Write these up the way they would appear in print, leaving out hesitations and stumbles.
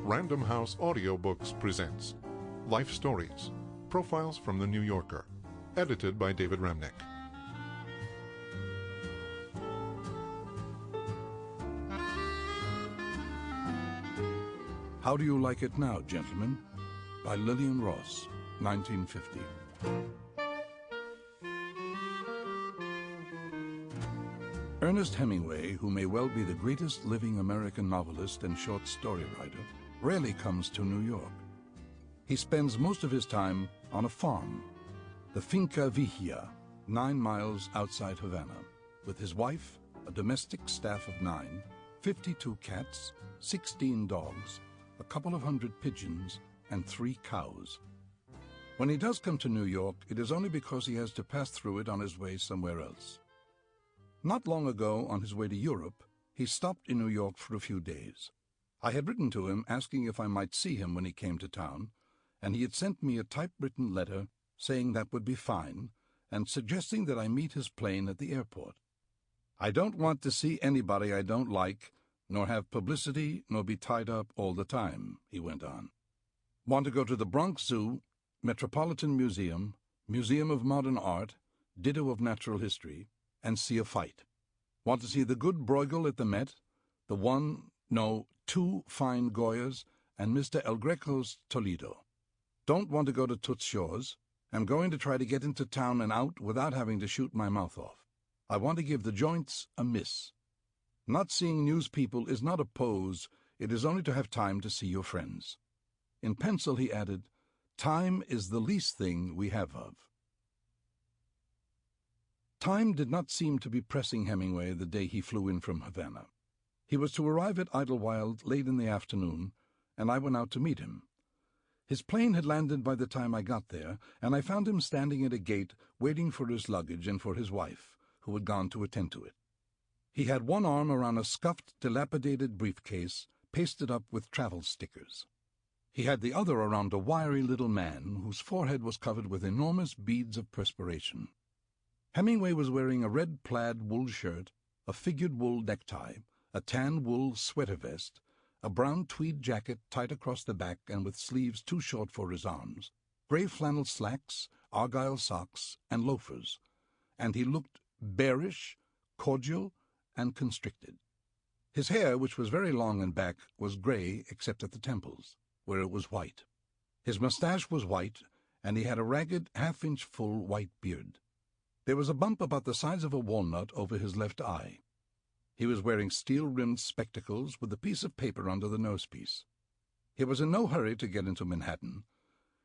Random House Audiobooks presents Life Stories, Profiles from the New Yorker, edited by David Remnick. How Do You Like It Now, Gentlemen? By Lillian Ross, 1950. Ernest Hemingway, who may well be the greatest living American novelist and short story writer, rarely comes to New York. He spends most of his time on a farm, the Finca Vigía, 9 miles outside Havana, with his wife, a domestic staff of 9, 52 cats, 16 dogs, a couple of hundred pigeons, and 3 cows. When he does come to New York, it is only because he has to pass through it on his way somewhere else. Not long ago, on his way to Europe, he stopped in New York for a few days. I had written to him asking if I might see him when he came to town, and he had sent me a typewritten letter saying that would be fine, and suggesting that I meet his plane at the airport. "I don't want to see anybody I don't like, nor have publicity, nor be tied up all the time," he went on. "Want to go to the Bronx Zoo, Metropolitan Museum, Museum of Modern Art, ditto of Natural History, and see a fight. Want to see the good Bruegel at the Met, the 2 fine Goyas, and Mr. El Greco's Toledo. Don't want to go to Toots Shor's. I'm going to try to get into town and out without having to shoot my mouth off. I want to give the joints a miss. Not seeing news people is not a pose, it is only to have time to see your friends." In pencil he added, "Time is the least thing we have of." Time did not seem to be pressing Hemingway the day he flew in from Havana. He was to arrive at Idlewild late in the afternoon, and I went out to meet him. His plane had landed by the time I got there, and I found him standing at a gate waiting for his luggage and for his wife, who had gone to attend to it. He had one arm around a scuffed, dilapidated briefcase pasted up with travel stickers. He had the other around a wiry little man whose forehead was covered with enormous beads of perspiration. Hemingway was wearing a red plaid wool shirt, a figured wool necktie, a tan wool sweater vest, a brown tweed jacket tight across the back and with sleeves too short for his arms, gray flannel slacks, argyle socks, and loafers, and he looked bearish, cordial, and constricted. His hair, which was very long and back, was gray except at the temples, where it was white. His mustache was white, and he had a ragged, half-inch full white beard. There was a bump about the size of a walnut over his left eye. He was wearing steel-rimmed spectacles with a piece of paper under the nosepiece. He was in no hurry to get into Manhattan.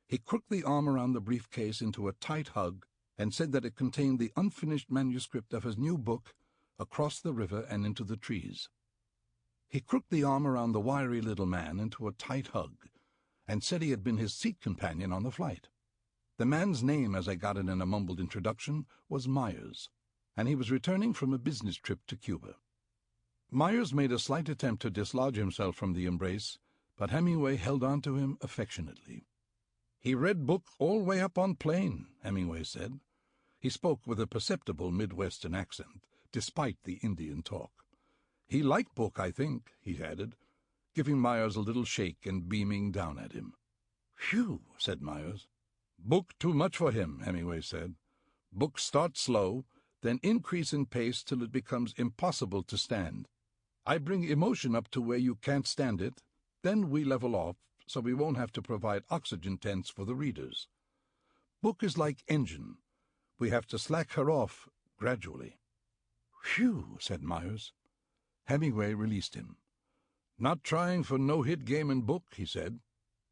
He crooked the arm around the briefcase into a tight hug and said that it contained the unfinished manuscript of his new book, Across the River and Into the Trees. He crooked the arm around the wiry little man into a tight hug and said he had been his seat companion on the flight. The man's name, as I got it in a mumbled introduction, was Myers, and he was returning from a business trip to Cuba. Myers made a slight attempt to dislodge himself from the embrace, but Hemingway held on to him affectionately. "He read book all way up on plane," Hemingway said. He spoke with a perceptible Midwestern accent, despite the Indian talk. "He like book, I think," he added, giving Myers a little shake and beaming down at him. "Phew," said Myers. "Book too much for him," Hemingway said. "Book start slow, then increase in pace till it becomes impossible to stand. I bring emotion up to where you can't stand it, then we level off so we won't have to provide oxygen tents for the readers. Book is like engine. We have to slack her off gradually." "Phew," said Myers. Hemingway released him. "Not trying for no-hit game in book," he said.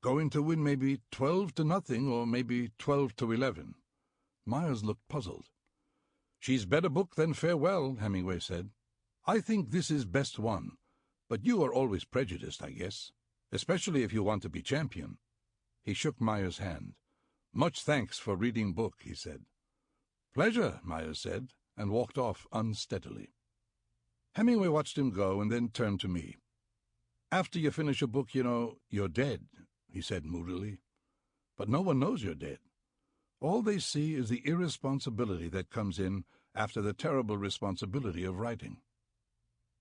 "Going to win maybe 12-0 or maybe 12-11. Myers looked puzzled. "She's better book than farewell," Hemingway said. "I think this is best one, but you are always prejudiced, I guess, especially if you want to be champion." He shook Myers' hand. "Much thanks for reading book," he said. "Pleasure," Myers said, and walked off unsteadily. Hemingway watched him go and then turned to me. "After you finish a book, you know, you're dead," he said moodily. "But no one knows you're dead. All they see is the irresponsibility that comes in after the terrible responsibility of writing."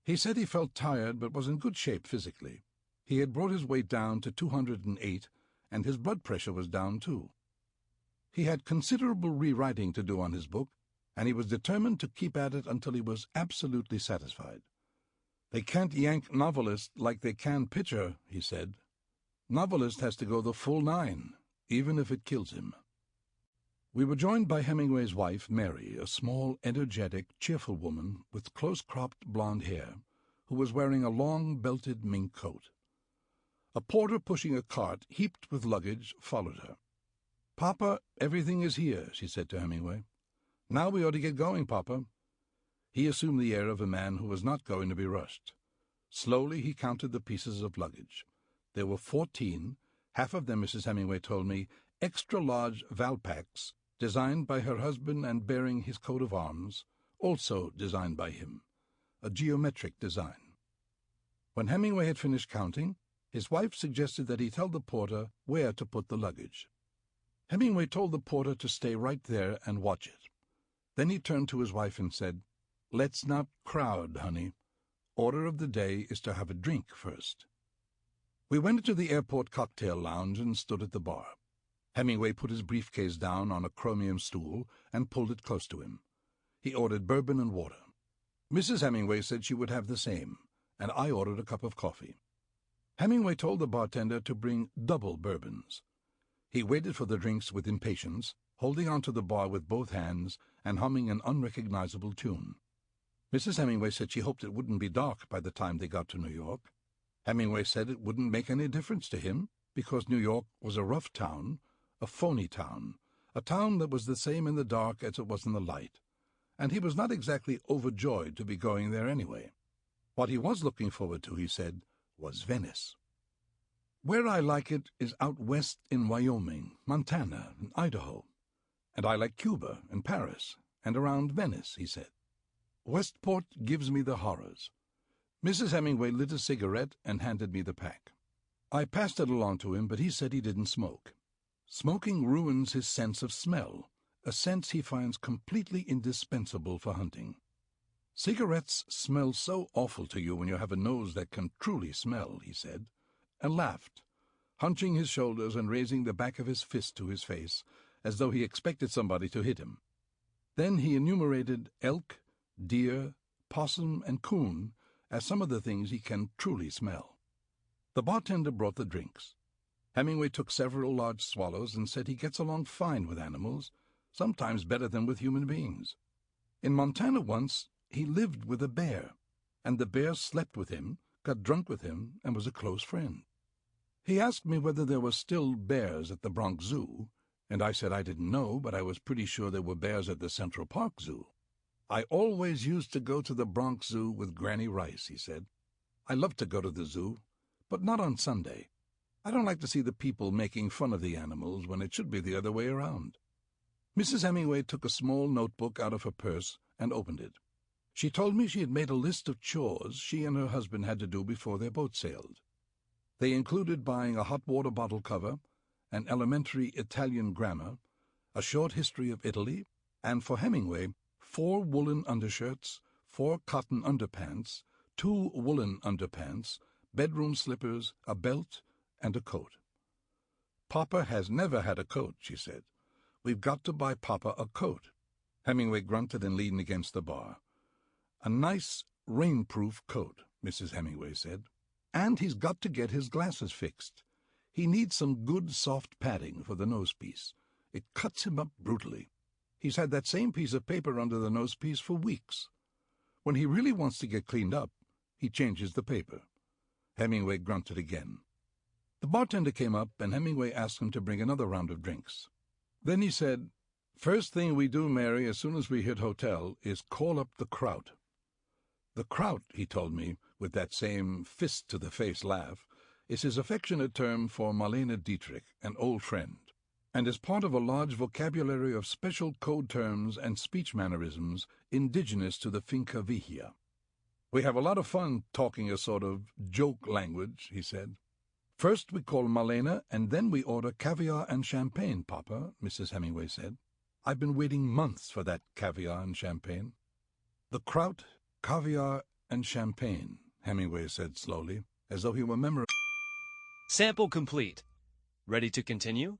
He said he felt tired but was in good shape physically. He had brought his weight down to 208, and his blood pressure was down too. He had considerable rewriting to do on his book, and he was determined to keep at it until he was absolutely satisfied. "They can't yank novelist like they can pitcher," he said. "Novelist has to go the full 9, even if it kills him." We were joined by Hemingway's wife, Mary, a small, energetic, cheerful woman with close-cropped blonde hair, who was wearing a long, belted mink coat. A porter pushing a cart heaped with luggage followed her. "Papa, everything is here," she said to Hemingway. "Now we ought to get going, Papa." He assumed the air of a man who was not going to be rushed. Slowly he counted the pieces of luggage. There were 14, half of them, Mrs. Hemingway told me, extra-large Valpaks, designed by her husband and bearing his coat of arms, also designed by him, a geometric design. When Hemingway had finished counting, his wife suggested that he tell the porter where to put the luggage. Hemingway told the porter to stay right there and watch it. Then he turned to his wife and said, "Let's not crowd, honey. Order of the day is to have a drink first." We went into the airport cocktail lounge and stood at the bar. Hemingway put his briefcase down on a chromium stool and pulled it close to him. He ordered bourbon and water. Mrs. Hemingway said she would have the same, and I ordered a cup of coffee. Hemingway told the bartender to bring double bourbons. He waited for the drinks with impatience, holding onto the bar with both hands and humming an unrecognizable tune. Mrs. Hemingway said she hoped it wouldn't be dark by the time they got to New York. Hemingway said it wouldn't make any difference to him, because New York was a rough town, a phony town, a town that was the same in the dark as it was in the light, and he was not exactly overjoyed to be going there anyway. What he was looking forward to, he said, was Venice. "Where I like it is out west in Wyoming, Montana, and Idaho, and I like Cuba and Paris, and around Venice," he said. "Westport gives me the horrors." Mrs. Hemingway lit a cigarette and handed me the pack. I passed it along to him, but he said he didn't smoke. Smoking ruins his sense of smell, a sense he finds completely indispensable for hunting. "Cigarettes smell so awful to you when you have a nose that can truly smell," he said, and laughed, hunching his shoulders and raising the back of his fist to his face, as though he expected somebody to hit him. Then he enumerated elk, deer, possum, and coon as some of the things he can truly smell. The bartender brought the drinks. Hemingway took several large swallows and said he gets along fine with animals, sometimes better than with human beings. In Montana once, he lived with a bear, and the bear slept with him, got drunk with him, and was a close friend. He asked me whether there were still bears at the Bronx Zoo, and I said I didn't know, but I was pretty sure there were bears at the Central Park Zoo. "I always used to go to the Bronx Zoo with Granny Rice," he said. "I love to go to the zoo, but not on Sunday. I don't like to see the people making fun of the animals when it should be the other way around." Mrs. Hemingway took a small notebook out of her purse and opened it. She told me she had made a list of chores she and her husband had to do before their boat sailed. They included buying a hot water bottle cover, an elementary Italian grammar, a short history of Italy, and for Hemingway, 4 woolen undershirts, 4 cotton underpants, 2 woolen underpants, bedroom slippers, a belt, and a coat. "Papa has never had a coat," she said. "We've got to buy Papa a coat." Hemingway grunted and leaned against the bar. "A nice, rainproof coat," Mrs. Hemingway said. "And he's got to get his glasses fixed. He needs some good, soft padding for the nosepiece. It cuts him up brutally. He's had that same piece of paper under the nosepiece for weeks. When he really wants to get cleaned up, he changes the paper." Hemingway grunted again. The bartender came up, and Hemingway asked him to bring another round of drinks. Then he said, "First thing we do, Mary, as soon as we hit hotel, is call up the Kraut." The Kraut, he told me, with that same fist-to-the-face laugh, is his affectionate term for Marlene Dietrich, an old friend, and is part of a large vocabulary of special code terms and speech mannerisms indigenous to the Finca Vigia. "We have a lot of fun talking a sort of joke language," he said. "First we call Marlene, and then we order caviar and champagne, Papa," Mrs. Hemingway said. "I've been waiting months for that caviar and champagne." "The Kraut, caviar, and champagne," Hemingway said slowly, as though he were memorizing. Sample complete. Ready to continue?